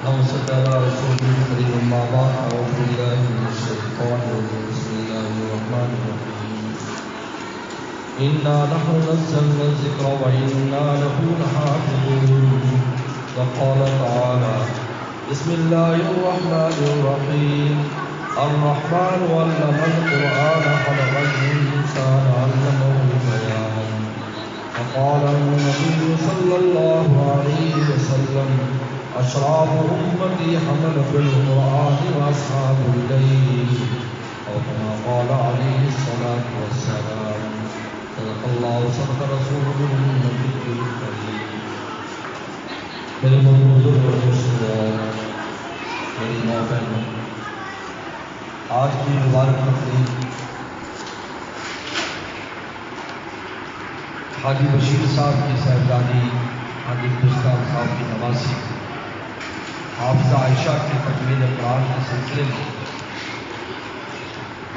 اللهم صل على رسوله الكريم أما بعد أعوذ بالله من الشيطان الرجيم بسم الله الرحمن الرحيم إنا نحن نزلنا الذكر وإنا له لحافظون وقال تعالى بسم الله الرحمن الرحيم الرحمن علم القرآن خلق الإنسان علمه البيان وقال النبي صلى الله عليه وسلم أشراف أمتي حملة القرآن وأصحاب الليل أو كما قال عليه الصلاة والسلام صدق الله صدق رسوله النبي الكريم میرے بزرگ میری ماں بہنوں، آج کی مبارک تقریب حاجی بشیر صاحب کی صاحبزادی حاجی گلستان صاحب کی نواسی حافظہ عائشہ کی تکمیل قرآن کے سلسلے میں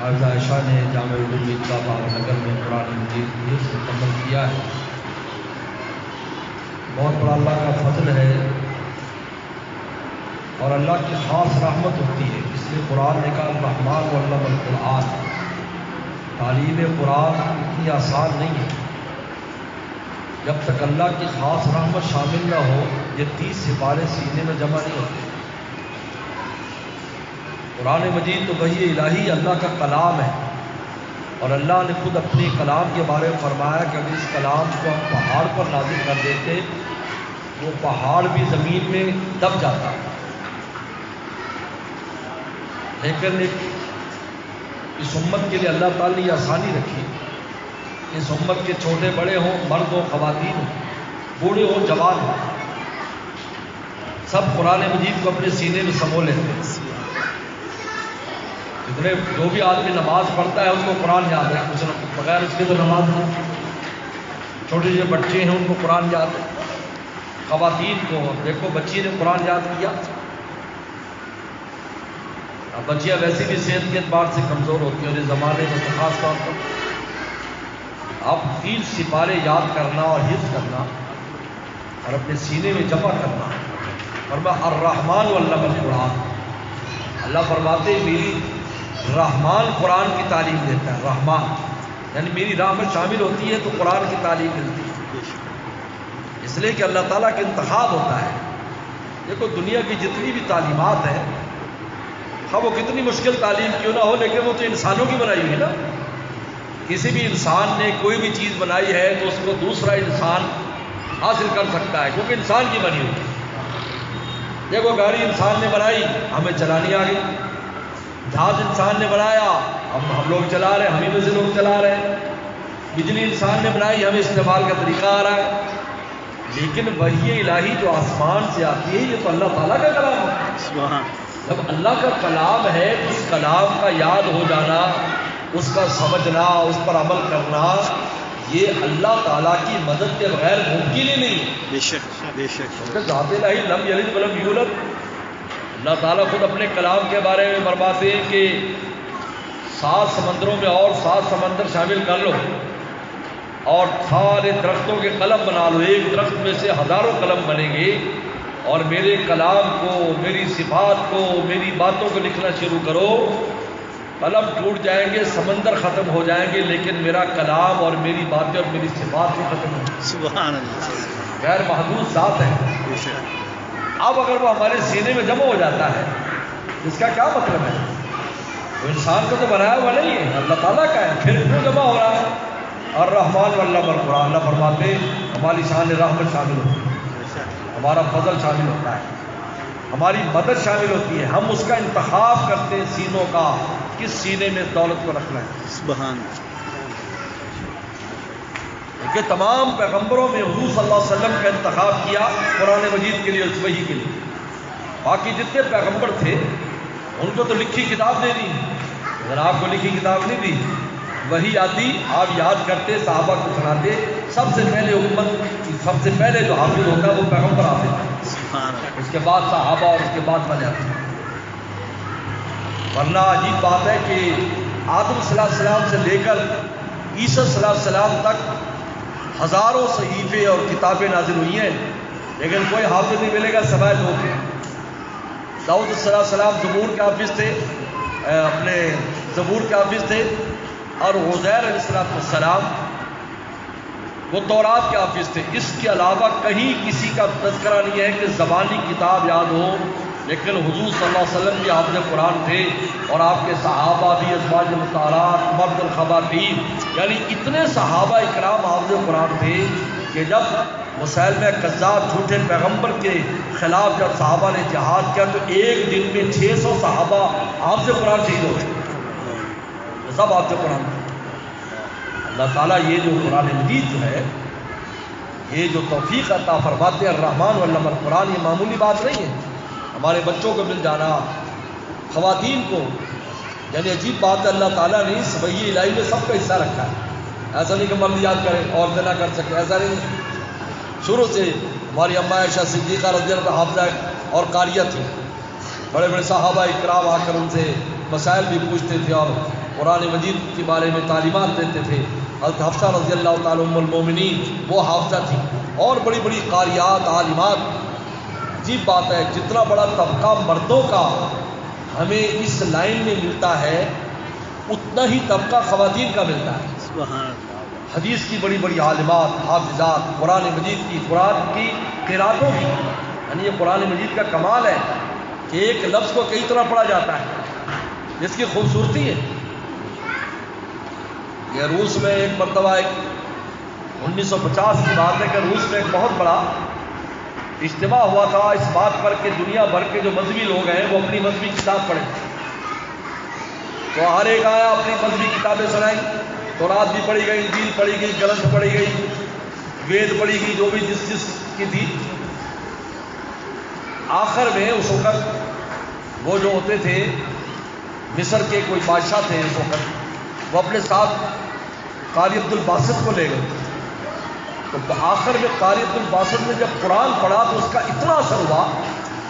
حافظہ عائشہ نے جامع علوم آباد نگر میں قرآن مجید سے مکمل کیا ہے۔ بہت بڑا اللہ کا فضل ہے اور اللہ کی خاص رحمت ہوتی ہے، اس لیے قرآن نے کہا الرحمن علم القرآن۔ تعلیم قرآن اتنی آسان نہیں ہے، جب تک اللہ کی خاص رحمت شامل نہ ہو یہ 30 سپارے سینے میں جمع نہیں ہوتے۔ قرآن مجید تو وحی الہی اللہ کا کلام ہے، اور اللہ نے خود اپنے کلام کے بارے میں فرمایا کہ اگر اس کلام کو ہم پہاڑ پر نازل کر دیتے وہ پہاڑ بھی زمین میں دب جاتا، لیکن اس امت کے لیے اللہ تعالی نے یہ آسانی رکھی، اس امت کے چھوٹے بڑے ہوں، مرد ہوں، خواتین ہوں، بوڑھے ہوں، جوان ہوں، سب قرآن مجید کو اپنے سینے میں سمو لیتے ہیں۔ اتنے جو بھی آدمی نماز پڑھتا ہے اس کو قرآن یاد ہے، کچھ بغیر اس کے تو نماز نہیں۔ چھوٹے جو بچے ہیں ان کو قرآن یاد ہے، خواتین کو دیکھو بچی نے قرآن یاد کیا، اب بچیاں ویسے بھی صحت کے اعتبار سے کمزور ہوتی ہیں، اور اس زمانے میں تو خاص طور پر اب 30 سپارے یاد کرنا اور حفظ کرنا اور اپنے سینے میں جمع کرنا، فرمایا الرحمن علم القرآن۔ اللہ فرماتے ہیں میری رحمان قرآن کی تعلیم دیتا ہے، رحمان یعنی میری راہ میں شامل ہوتی ہے تو قرآن کی تعلیم ملتی ہے، اس لیے کہ اللہ تعالیٰ کا انتخاب ہوتا ہے۔ دیکھو دنیا کی جتنی بھی تعلیمات ہیں، ہاں وہ کتنی مشکل تعلیم کیوں نہ ہو، لیکن وہ تو انسانوں کی بنائی ہوئی نا۔ کسی بھی انسان نے کوئی بھی چیز بنائی ہے تو اس کو دوسرا انسان حاصل کر سکتا ہے، کیونکہ انسان کی بنی ہوئی ہے۔ دیکھو گاڑی انسان نے بنائی، ہمیں چلانی آ گئی، جہاز انسان نے بنایا، اب ہم لوگ چلا رہے ہیں، ہمیں میں سے لوگ چلا رہے ہیں، بجلی انسان نے بنائی، ہمیں استعمال کا طریقہ آ رہا ہے، لیکن وحی الہی جو آسمان سے آتی ہے یہ تو اللہ تعالیٰ کا کلام ہے۔ جب اللہ کا کلام ہے اس کلام کا یاد ہو جانا، اس کا سمجھنا، اس پر عمل کرنا، یہ اللہ تعالیٰ کی مدد کے بغیر ممکن ہی نہیں۔ بے شک بے شک، ذات الہی لم یلد ولم یولد۔ اللہ تعالیٰ خود اپنے کلام کے بارے میں فرماتے ہیں کہ 7 سمندروں میں اور 7 سمندر شامل کر لو اور سارے درختوں کے قلم بنا لو، ایک درخت میں سے ہزاروں قلم بنیں گے، اور میرے کلام کو، میری صفات کو، میری باتوں کو لکھنا شروع کرو، قلم ٹوٹ جائیں گے، سمندر ختم ہو جائیں گے، لیکن میرا کلام اور میری باتیں اور میری صفات بھی ختم ہو جائیں گی۔ سبحان اللہ، غیر محدود ذات ہے۔ بے شک۔ اب اگر وہ ہمارے سینے میں جمع ہو جاتا ہے اس کا کیا مطلب ہے؟ وہ انسان کو تو بنایا ہوا نہیں ہے، اللہ تعالیٰ کا ہے، پھر کیوں جمع ہو رہا ہے؟ الرحمن علم القرآن۔ اللہ فرماتے ہماری شان رحمت شامل ہوتی ہے، ہمارا فضل شامل ہوتا ہے، ہماری مدد شامل ہوتی ہے، ہم اس کا انتخاب کرتے ہیں سینوں کا، کس سینے میں دولت کو رکھنا ہے۔ سبحان کہ تمام پیغمبروں میں حضور صلی اللہ علیہ وسلم کا انتخاب کیا قرآن مجید کے لیے، اس وحی کے لیے۔ باقی جتنے پیغمبر تھے ان کو تو لکھی کتاب دے دی، اگر آپ کو لکھی کتاب نہیں دی، وحی آتی، آپ یاد کرتے، صحابہ کو سناتے، سب سے پہلے امت، سب سے پہلے جو حافظ ہوتا ہے وہ پیغمبر حافظ ہے، سبحان اللہ، اس کے بعد صحابہ اور اس کے بعد بنے آتے ہیں۔ ورنہ عجیب بات ہے کہ آدم صلی اللہ علیہ وسلم سے لے کر عیسیٰ صلی اللہ علیہ وسلم تک ہزاروں صحیفے اور کتابیں نازل ہوئی ہیں، لیکن کوئی حافظ نہیں ملے گا سوائے 2 کے، داؤد علیہ السلام زبور کے حافظ تھے، اپنے زبور کے حافظ تھے، اور عزیر علیہ السلام وہ تورات کے حافظ تھے۔ اس کے علاوہ کہیں کسی کا تذکرہ نہیں ہے کہ زبانی کتاب یاد ہو، لیکن حضور صلی اللہ علیہ وسلم بھی حافظ قرآن تھے، اور آپ کے صحابہ بھی، ازواج مطہرات، مرد الخواتین، یعنی اتنے صحابہ اکرام حافظ قرآن تھے کہ جب مسیلمہ کذاب جھوٹے پیغمبر کے خلاف جب صحابہ نے جہاد کیا تو ایک دن میں 600 صحابہ حافظ قرآن شہید ہو گئے، سب حافظ قرآن تھے۔ اللہ تعالیٰ یہ جو قرآن مجید جو ہے، یہ جو توفیق عطا فرماتے ہیں، الرحمن علم القرآن، یہ معمولی بات نہیں ہے۔ ہمارے بچوں کو مل جانا، خواتین کو، یعنی عجیب بات ہے، اللہ تعالیٰ نے اس وحی الہی میں سب کا حصہ رکھا ہے۔ ایسا نہیں کہ مرد یاد کریں عورتیں نہ کر سکے، ایسا نہیں۔ شروع سے ہماری اماں عائشہ صدیقہ رضی اللہ عنہا حافظہ اور قاریہ تھی، بڑے بڑے صحابہ اکرام آ کر ان سے مسائل بھی پوچھتے تھے اور قرآن مجید کے بارے میں تعلیمات دیتے تھے۔ حضرت حفصہ رضی اللہ تعالیٰ ام المومنین وہ حافظہ تھی، اور بڑی بڑی قاریات، عالمات۔ عجیب بات ہے، جتنا بڑا طبقہ مردوں کا ہمیں اس لائن میں ملتا ہے، اتنا ہی طبقہ خواتین کا ملتا ہے۔ سبحان اللہ۔ حدیث کی بڑی بڑی عالمات، حافظات، قرآن مجید کی، قرآن کی قراتوں کی، یعنی یہ قرآن مجید کا کمال ہے کہ ایک لفظ کو کئی طرح پڑھا جاتا ہے، جس کی خوبصورتی ہے۔ یہ روس میں ایک مرتبہ 1950 کی بات ہے کہ روس میں ایک بہت بڑا اجتماع ہوا تھا اس بات پر کہ دنیا بھر کے جو مذہبی لوگ ہیں وہ اپنی مذہبی کتاب پڑھیں۔ تو ہر ایک آیا، اپنی مذہبی کتابیں سنائیں، تورات بھی پڑھی گئی، انجیل پڑھی گئی، گرنتھ پڑھی گئی، وید پڑھی گئی، جو بھی جس کی تھی۔ آخر میں اس وقت وہ جو ہوتے تھے مصر کے کوئی بادشاہ تھے اس وقت، وہ اپنے ساتھ قاری عبد الباسط کو لے گئے۔ تو آخر میں قاری عبد الباسط نے جب قرآن پڑھا تو اس کا اتنا اثر ہوا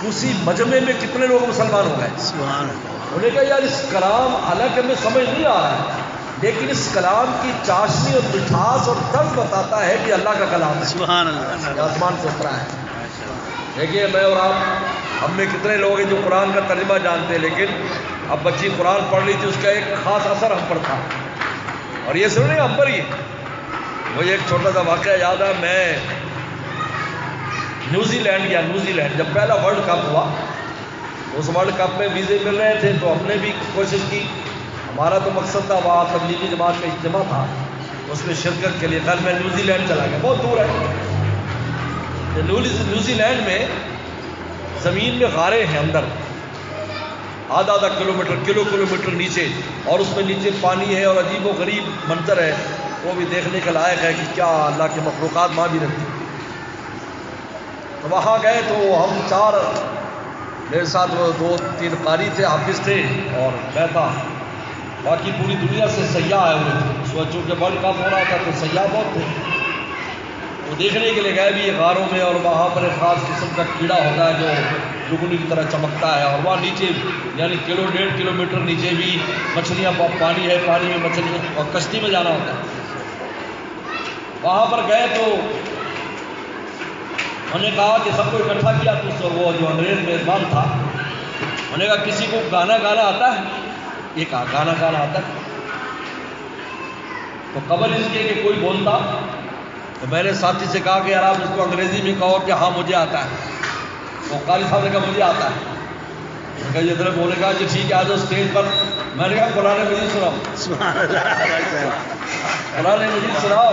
کہ اسی مجمع میں کتنے لوگ مسلمان ہو گئے۔ سبحان اللہ۔ انہوں نے کہا یار اس کلام حالانکہ ہمیں سمجھ نہیں آ رہا ہے، لیکن اس کلام کی چاشنی اور مٹھاس اور طرز بتاتا ہے کہ اللہ کا کلام ہے، سبحان اللہ۔ یہ آسمان سے اترا ہے۔ دیکھیے میں اور آپ، ہم میں کتنے لوگ ہیں جو قرآن کا ترجمہ جانتے ہیں، لیکن اب بچی قرآن پڑھ لی تھی، اس کا ایک خاص اثر ہم پر تھا، اور یہ صرف نہیں ہم پر ہی۔ مجھے ایک چھوٹا سا واقعہ یاد ہے، میں نیوزی لینڈ گیا، نیوزی لینڈ جب پہلا ورلڈ کپ ہوا، اس ورلڈ کپ میں ویزے مل رہے تھے تو ہم نے بھی کوشش کی۔ ہمارا تو مقصد تھا، وہاں تبلیغی جماعت کا اجتماع تھا، اس میں شرکت کے لیے کل میں نیوزی لینڈ چلا گیا، بہت دور ہے۔ نیوزی لینڈ میں زمین میں غاریں ہیں اندر، آدھا کلومیٹر نیچے، اور اس میں نیچے پانی ہے اور عجیب و غریب منظر ہے، وہ بھی دیکھنے کا لائق ہے کہ کیا اللہ کے مخلوقات وہاں بھی رہتی۔ تو وہاں گئے تو ہم چار، میرے ساتھ وہ 2-3 قاری تھے، حافظ تھے، اور میں تھا، باقی پوری دنیا سے سیاح آئے ہوئے تھے۔ اس وقت چونکہ ورلڈ کپ ہو رہا تھا تو سیاح بہت تھے، وہ دیکھنے کے لیے گئے بھی یہ غاروں میں، اور وہاں پر ایک خاص قسم کا کیڑا ہوتا ہے جو جگنی کی طرح چمکتا ہے، اور وہاں نیچے یعنی 1.5 کلومیٹر نیچے بھی مچھلیاں، پانی ہے، پانی میں مچھلیاں، اور کشتی میں جانا ہوتا ہے۔ وہاں پر گئے تو انہوں نے کہا کہ سب کو اکٹھا کیا، تو وہ جو انگریز میزبان تھا انہوں نے کہا کسی کو گانا آتا ہے؟ یہ کہا گانا آتا ہے۔ تو قبل اس کے کہ کوئی بولتا تو میں نے ساتھی سے کہا کہ یار آپ اس کو انگریزی میں کہو کہ ہاں مجھے آتا ہے۔ تو قاری صاحب نے کہا مجھے آتا ہے۔ یہ طرح بولے گا کہ ٹھیک ہے آ جاؤ اسٹیج پر۔ میں نے کہا قرآن مجید سناؤ، قرآن مجید سناؤ۔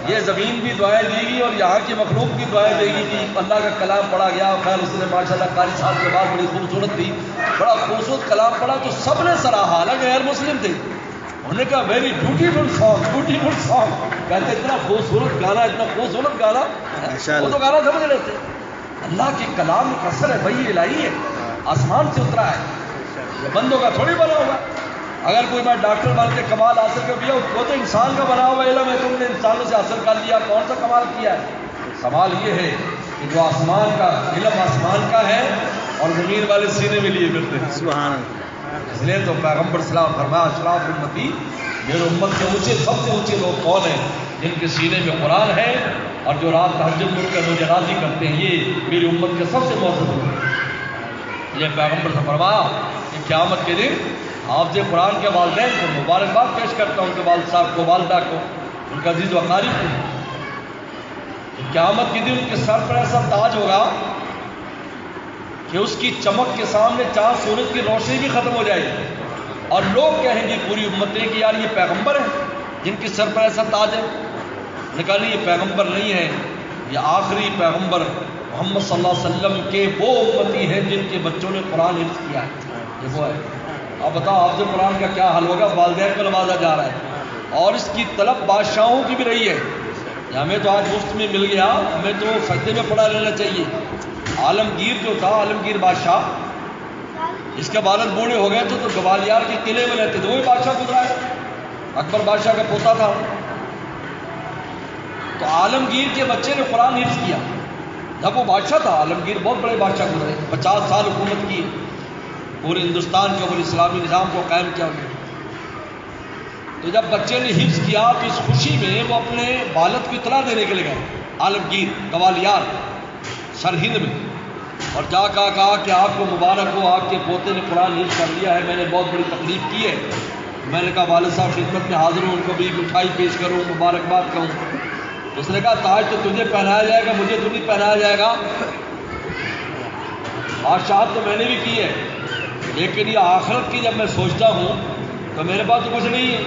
یہ زمین بھی دعائیں دے گی اور یہاں کی مخلوق بھی دعائیں دے گی کہ اللہ کا کلام پڑھا گیا۔ خیر اس نے ماشاءاللہ قاری صاحب کے بعد بڑی خوبصورت تھی، بڑا خوبصورت کلام پڑھا تو سب نے سراہا، حالانکہ غیر مسلم تھے۔ انہوں نے کہا very beautiful song, beautiful song. کہتے اتنا خوبصورت گانا، اتنا خوبصورت گانا، وہ تو گانا سمجھ رہے تھے۔ اللہ کے کلام کا اثر ہے، وحی الہی ہے، آسمان سے اترا ہے، یہ بندوں کا تھوڑی بنا ہوگا۔ اگر کوئی میں ڈاکٹر بن کے کمال حاصل کر دیا، وہ تو انسان کا بنا ہوا علم ہے، تم نے انسانوں سے حاصل کر لیا، کون سا کمال کیا ہے؟ کمال یہ ہے کہ جو آسمان کا علم آسمان کا ہے اور زمین والے سینے میں لیے کرتے ہیں۔ سبحان اللہ۔ اس لیے تو پیغمبر سلام فرمایا اشراف امتی، میرے امت کے اونچے سب سے اونچے لوگ کون ہیں؟ جن کے سینے میں قرآن ہے اور جو رات تہجد اٹھ کر مجھے راضی کرتے ہیں، یہ میری امت کے سب سے معزز لوگ ہیں۔ یہ پیغمبر سے فرمایا کہ قیامت کے دن حافظ قرآن کے والدین کو مبارکباد پیش کرتا ہوں، ان کے والد صاحب کو، والدہ کو، ان کا عزیز و اقارب کو. قیامت کے دن ان کے سر پر ایسا تاج ہوگا کہ اس کی چمک کے سامنے چاند سورج کی روشنی بھی ختم ہو جائے گی، اور لوگ کہیں گے پوری امتیں کہ یار یہ پیغمبر ہیں جن کے سر پر ایسا تاج ہے. نکالی یہ پیغمبر نہیں ہے، یہ آخری پیغمبر محمد صلی اللہ علیہ وسلم کے وہ امتی ہیں جن کے بچوں نے قرآن حفظ کیا ہے. یہ وہ ہے. اب بتاؤ حافظ قرآن کا کیا حل ہوگا؟ والدین کو نوازا جا رہا ہے، اور اس کی طلب بادشاہوں کی بھی رہی ہے. ہمیں تو آج مفت میں مل گیا، ہمیں تو سجدے میں پڑھا لینا چاہیے. عالمگیر جو تھا، عالمگیر بادشاہ، اس کے والد بوڑھے ہو گئے تھے تو گوالیار کے قلعے میں رہتے تھے، وہی بادشاہ گزرا ہے، اکبر بادشاہ کا پوتا تھا. تو عالمگیر کے بچے نے قرآن حفظ کیا جب وہ بادشاہ تھا. عالمگیر بہت بڑے بادشاہ گزرے، 50 سال حکومت کی، پورے ہندوستان کے اوپر اسلامی نظام کو قائم کیا انہوں نے. تو جب بچے نے حفظ کیا تو اس خوشی میں وہ اپنے والد کو اطلاع دینے کے لیے گئے عالمگیر گوالیار سرہند میں، اور جا کہا کہ آپ کو مبارک ہو، آپ کے پوتے نے قرآن حفظ کر لیا ہے، میں نے بہت بڑی تکلیف کی ہے. میں نے کہا والد صاحب خدمت میں حاضر ہوں، ان کو بھی مٹھائی پیش کروں، مبارکباد کہوں. اس نے کہا تاج تو تجھے پہنایا جائے گا، مجھے تو نہیں پہنایا جائے گا. بادشاہت تو میں نے بھی کی ہے، لیکن یہ آخرت کی جب میں سوچتا ہوں تو میرے پاس تو کچھ نہیں ہے.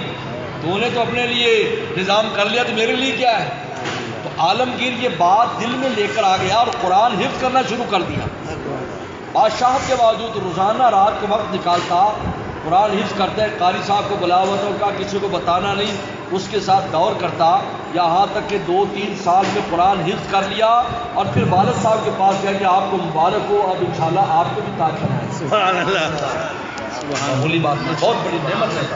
تو نے تو اپنے لیے نظام کر لیا، تو میرے لیے کیا ہے؟ تو عالمگیر یہ بات دل میں لے کر آ گیا اور قرآن حفظ کرنا شروع کر دیا. بادشاہت کے باوجود روزانہ رات کو وقت نکالتا، قرآن حفظ کرتے. قاری صاحب کو بلا ہوا تھا، ان کا کسی کو بتانا نہیں، اس کے ساتھ دور کرتا، یہاں تک کہ 2-3 سال میں قرآن حفظ کر لیا. اور پھر والد صاحب کے پاس گیا کہ آپ کو مبارک ہو، اب انشاءاللہ آپ کو بھی تاج بنائیں. سبحان اللہ، معمولی بات نہیں، بہت بڑی نعمت ہے.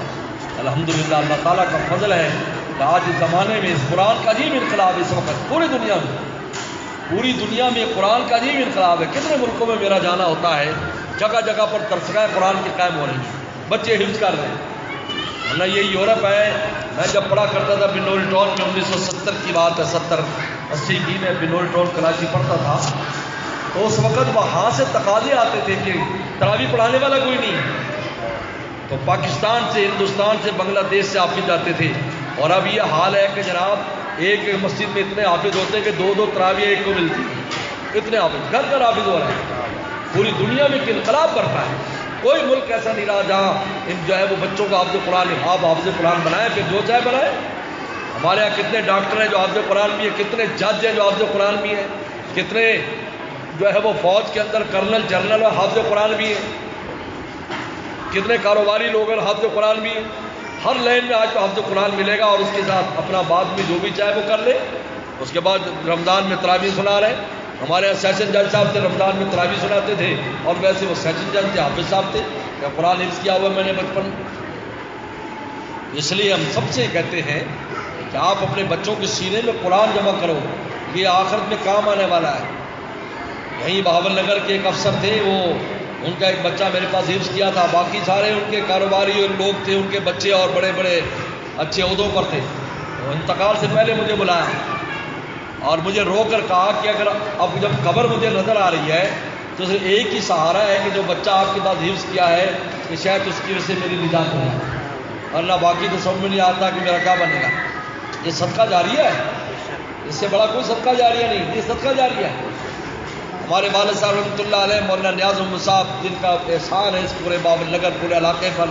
الحمدللہ اللہ تعالیٰ کا فضل ہے کہ آج اس زمانے میں اس قرآن کا عجیب انقلاب اس وقت پوری دنیا میں قرآن کا عجیب انقلاب ہے. کتنے ملکوں میں میرا جانا ہوتا ہے، جگہ جگہ پر درسگاہ قرآن کی قائم ہو رہی ہیں، بچے حفظ کر رہے ہیں. ورنہ یہ یورپ ہے. میں جب پڑھا کرتا تھا بنوری ٹون میں، 1970 کی بات ہے، 70-80 کی، میں بنوری ٹون کراچی پڑھتا تھا. تو اس وقت وہاں سے تقاضے آتے تھے کہ تراویح پڑھانے والا کوئی نہیں، تو پاکستان سے، ہندوستان سے، بنگلہ دیش سے حافظ جاتے تھے. اور اب یہ حال ہے کہ جناب ایک مسجد میں اتنے حافظ ہوتے ہیں کہ 2 تراویح ایک کو ملتی ہیں. اتنے حافظ، گھر گھر حافظ ہو رہے ہیں. پوری دنیا میں ایک انقلاب برپا ہے. کوئی ملک ایسا نہیں رہا جہاں جو ہے وہ بچوں کو حافظ قرآن، آپ حافظ قرآن بنائیں، پھر جو چاہے بنائیں. ہمارے یہاں کتنے ڈاکٹر ہیں جو حافظ قرآن بھی ہیں، کتنے جج ہیں جو حافظ قرآن بھی ہیں، کتنے جو ہے وہ فوج کے اندر کرنل جنرل اور حافظ قرآن بھی ہیں، کتنے کاروباری لوگ ہیں حافظ قرآن بھی ہیں. ہر لائن میں آج تو حافظ قرآن ملے گا، اور اس کے ساتھ اپنا بعد میں جو بھی چاہے وہ کر لے. اس کے بعد رمضان میں تراویح سنا رہے ہیں. ہمارے یہاں سیشن جج صاحب تھے، رمضان میں تراویح سناتے تھے، اور ویسے وہ سیشن جج تھے، حافظ صاحب تھے. قرآن حفظ کیا ہوا میں نے بچپن. اس لیے ہم سب سے کہتے ہیں کہ آپ اپنے بچوں کے سینے میں قرآن جمع کرو، یہ آخرت میں کام آنے والا ہے. یہیں بہاول نگر کے ایک افسر تھے، وہ ان کا ایک بچہ میرے پاس حفظ کیا تھا، باقی سارے ان کے کاروباری اور لوگ تھے، ان کے بچے اور بڑے بڑے اچھے عہدوں پر تھے. انتقال سے پہلے مجھے بلایا اور مجھے رو کر کہا کہ اگر اب جب قبر مجھے نظر آ رہی ہے تو صرف ایک ہی سہارا ہے کہ جو بچہ آپ کے پاس حفظ کیا ہے کہ شاید اس کی وجہ سے میری نجات ہو جائے، ورنہ باقی تو سمجھ میں نہیں آتا کہ میرا کیا بنے گا. یہ صدقہ جاریہ ہے، اس سے بڑا کوئی صدقہ جاریہ نہیں، یہ صدقہ جاریہ ہے. ہمارے والد صاحب رحمۃ اللہ علیہ مولانا نیاز احمد صاحب، جن کا احسان ہے اس پورے بہاول نگر پورے علاقے پر،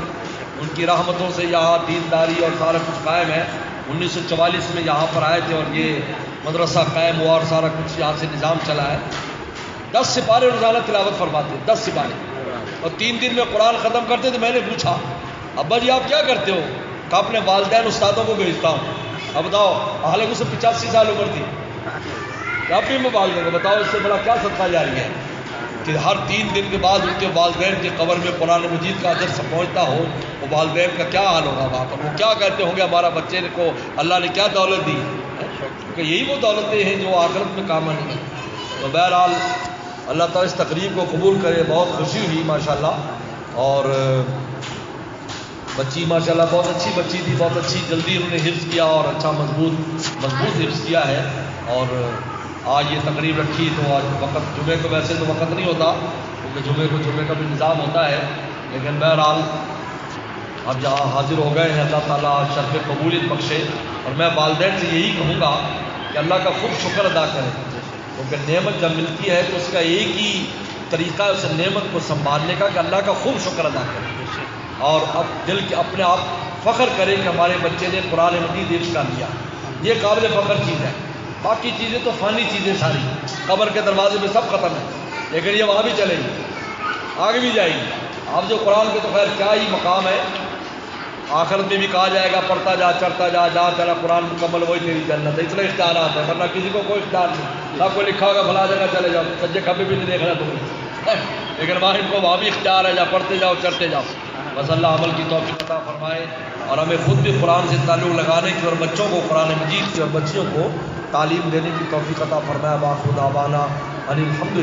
ان کی رحمتوں سے یہاں دینداری اور سارا کچھ قائم ہے. 1944 میں یہاں پر آئے تھے اور یہ مدرسہ قائم ہوا اور سارا کچھ یہاں سے نظام چلا ہے. 10 سپارے روزانہ تلاوت فرماتے، 10 سپارے، اور 3 دن میں قرآن ختم کرتے. تو میں نے پوچھا ابا جی آپ کیا کرتے ہو؟ کہ اپنے والدین استادوں کو بھیجتا ہوں. اب بتاؤ، حالانکہ اسے 85 سال عمر تھی، اب بھی میں والدین کو بتاؤ اس سے بڑا کیا صدقہ جاری ہے کہ ہر 3 دن کے بعد ان کے والدین کی قبر میں قرآن مجید کا اجر پہنچتا ہو. وہ والدین کا کیا حال ہوگا وہاں پر؟ وہ کیا کہتے ہوں گے ہمارا بچے کو اللہ نے کیا دولت دی، کہ یہی وہ دولتیں ہیں جو آخرت میں کام آنی ہیں. تو بہرحال اللہ تعالیٰ اس تقریب کو قبول کرے. بہت خوشی ہوئی ماشاءاللہ، اور بچی ماشاءاللہ بہت اچھی بچی تھی، بہت اچھی، جلدی انہوں نے حفظ کیا اور اچھا مضبوط حفظ کیا ہے. اور آج یہ تقریب رکھی تو آج وقت جمعے کو ویسے تو وقت نہیں ہوتا کیونکہ جمعے کو جمعے کا بھی نظام ہوتا ہے، لیکن بہرحال اب جہاں حاضر ہو گئے ہیں اللہ تعالیٰ شرف قبولیت بخشے، اور میں والدین سے یہی کہوں گا کہ اللہ کا خوب شکر ادا کریں، کیونکہ نعمت جب ملتی ہے تو اس کا ایک ہی طریقہ ہے اس نعمت کو سنبھالنے کا کہ اللہ کا خوب شکر ادا کریں، اور اب دل کے اپنے آپ فخر کرے کہ ہمارے بچے نے قرآن مجید حفظ کر لیا، یہ قابل فخر چیز ہے۔ باقی چیزیں تو فانی چیزیں ساری قبر کے دروازے پہ سب ختم ہے، لیکن یہ وہاں بھی چلے گی، آگے بھی جائے گی۔ اب جو قرآن کے تو خیر کیا ہی مقام ہے، آخرت میں بھی کہا جائے گا پڑھتا جا چڑھتا جا جہاں تیرا قرآن مکمل وہی تیری جنت ہے، اتنے اختیارات ہیں، ورنہ کسی کو کوئی اختیار نہیں، سب کو لکھا ہوگا فلاں جگہ چلے جاؤ، سجے کبھی بھی نہیں دیکھنا تمہیں، لیکن وہاں ان کو وہاں بھی اختیار ہے، جا پڑھتے جاؤ چڑھتے جاؤ۔ بس اللہ عمل کی توفیق عطا فرمائے، اور ہمیں خود بھی قرآن سے تعلق لگانے کی اور بچوں کو قرآن مجید کی اور بچیوں کو تعلیم دینے کی توفیق عطا فرمائے۔ باخود آبانا الحمد